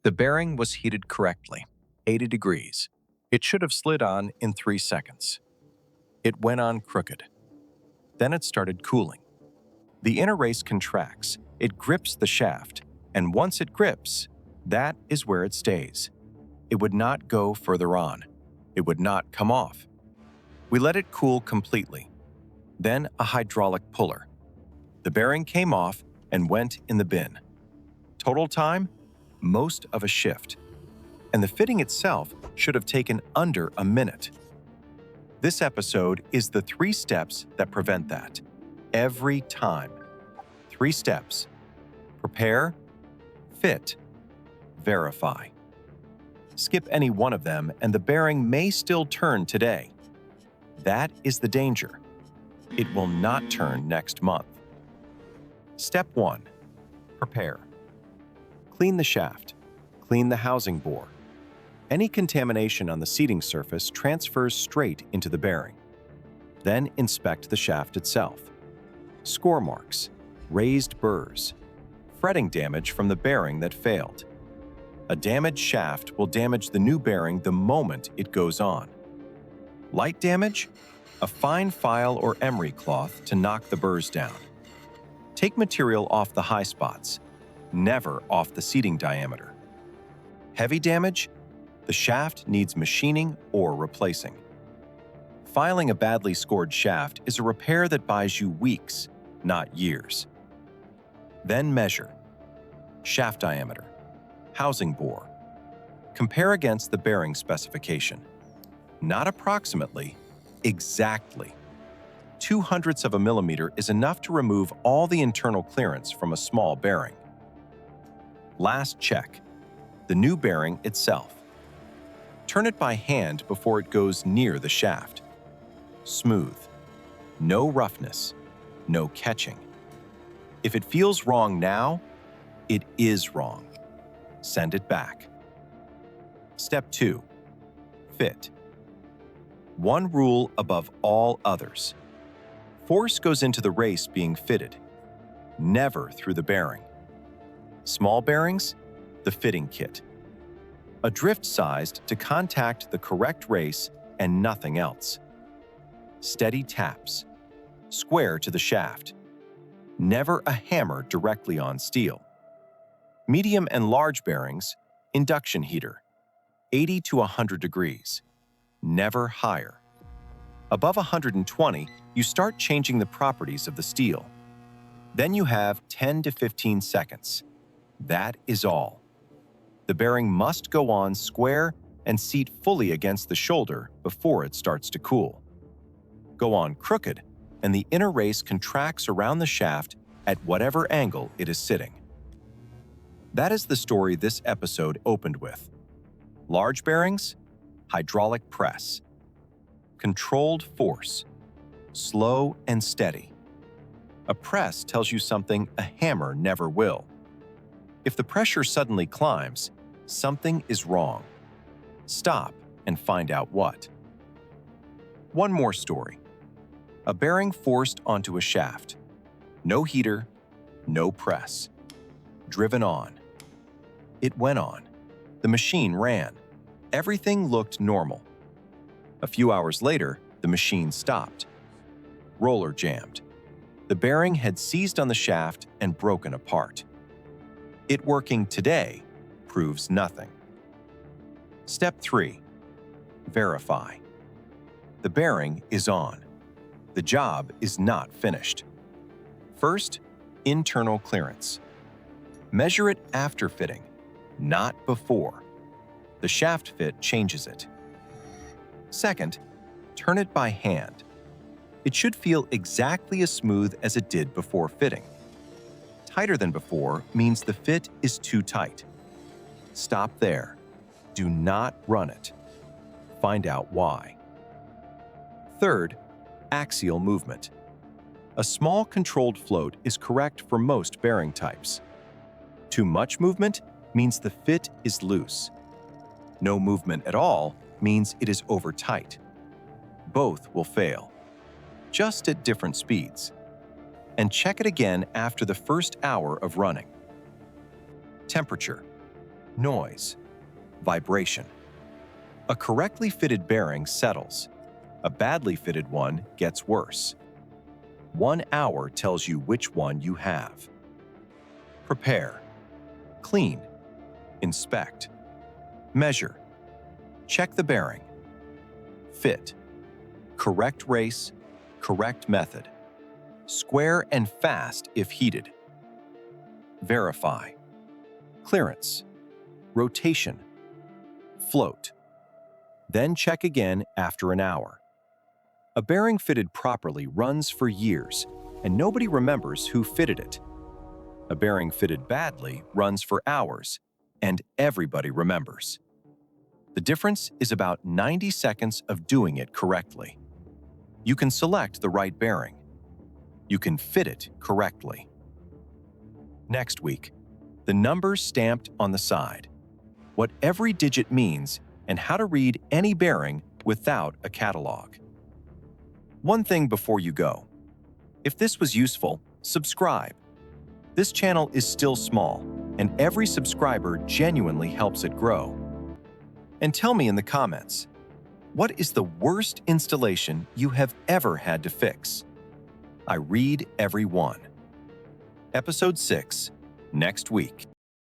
The bearing was heated correctly, 80 degrees. It should have slid on in 3 seconds. It went on crooked. Then it started cooling. The inner race contracts, it grips the shaft, and once it grips, that is where it stays. It would not go further on. It would not come off. We let it cool completely. Then a hydraulic puller. The bearing came off and went in the bin. Total time? Most of a shift. And the fitting itself should have taken under a minute. This episode is the 3 steps that prevent that. Every time. 3 steps. Prepare, fit, verify. Skip any one of them and the bearing may still turn today. That is the danger. It will not turn next month. Step 1. Prepare. Clean the shaft. Clean the housing bore. Any contamination on the seating surface transfers straight into the bearing. Then inspect the shaft itself. Score marks, raised burrs, fretting damage from the bearing that failed. A damaged shaft will damage the new bearing the moment it goes on. Light damage? A fine file or emery cloth to knock the burrs down. Take material off the high spots, never off the seating diameter. Heavy damage? The shaft needs machining or replacing. Filing a badly scored shaft is a repair that buys you weeks, not years. Then measure. Shaft diameter. Housing bore. Compare against the bearing specification. Not approximately, exactly. 0.02 of a millimeter is enough to remove all the internal clearance from a small bearing. Last check. The new bearing itself. Turn it by hand before it goes near the shaft. Smooth. No roughness. No catching. If it feels wrong now, it is wrong. Send it back. Step 2. Fit. One rule above all others. Force goes into the race being fitted, never through the bearing. Small bearings, the fitting kit. A drift sized to contact the correct race and nothing else. Steady taps. Square to the shaft. Never a hammer directly on steel. Medium and large bearings, induction heater. 80 to 100 degrees. Never higher. Above 120, you start changing the properties of the steel. Then you have 10 to 15 seconds. That is all. The bearing must go on square and seat fully against the shoulder before it starts to cool. Go on crooked, and the inner race contracts around the shaft at whatever angle it is sitting. That is the story this episode opened with. Large bearings, hydraulic press. Controlled force, slow and steady. A press tells you something a hammer never will. If the pressure suddenly climbs, something is wrong. Stop and find out what. One more story. A bearing forced onto a shaft. No heater, no press. Driven on. It went on. The machine ran. Everything looked normal. A few hours later, the machine stopped. Roller jammed. The bearing had seized on the shaft and broken apart. It working today proves nothing. Step 3. Verify. The bearing is on. The job is not finished. First, internal clearance. Measure it after fitting, not before. The shaft fit changes it. Second, turn it by hand. It should feel exactly as smooth as it did before fitting. Tighter than before means the fit is too tight. Stop there. Do not run it. Find out why. Third, axial movement. A small controlled float is correct for most bearing types. Too much movement means the fit is loose. No movement at all means it is over tight. Both will fail, just at different speeds. And check it again after the first hour of running. Temperature. noise, vibration. A correctly fitted bearing settles. A badly fitted one gets worse. 1 hour tells you which one you have. Prepare. Clean. Inspect. Measure. Check the bearing. Fit. Correct race. Correct method. Square and fast if heated. Verify. Clearance. Rotation. Float. Then check again after an hour. A bearing fitted properly runs for years, and nobody remembers who fitted it. A bearing fitted badly runs for hours, and everybody remembers. The difference is about 90 seconds of doing it correctly. You can select the right bearing. You can fit it correctly. Next week, the numbers stamped on the side, what every digit means, and how to read any bearing without a catalog. One thing before you go. If this was useful, subscribe. This channel is still small, and every subscriber genuinely helps it grow. And tell me in the comments, what is the worst installation you have ever had to fix? I read every one. Episode 6, next week.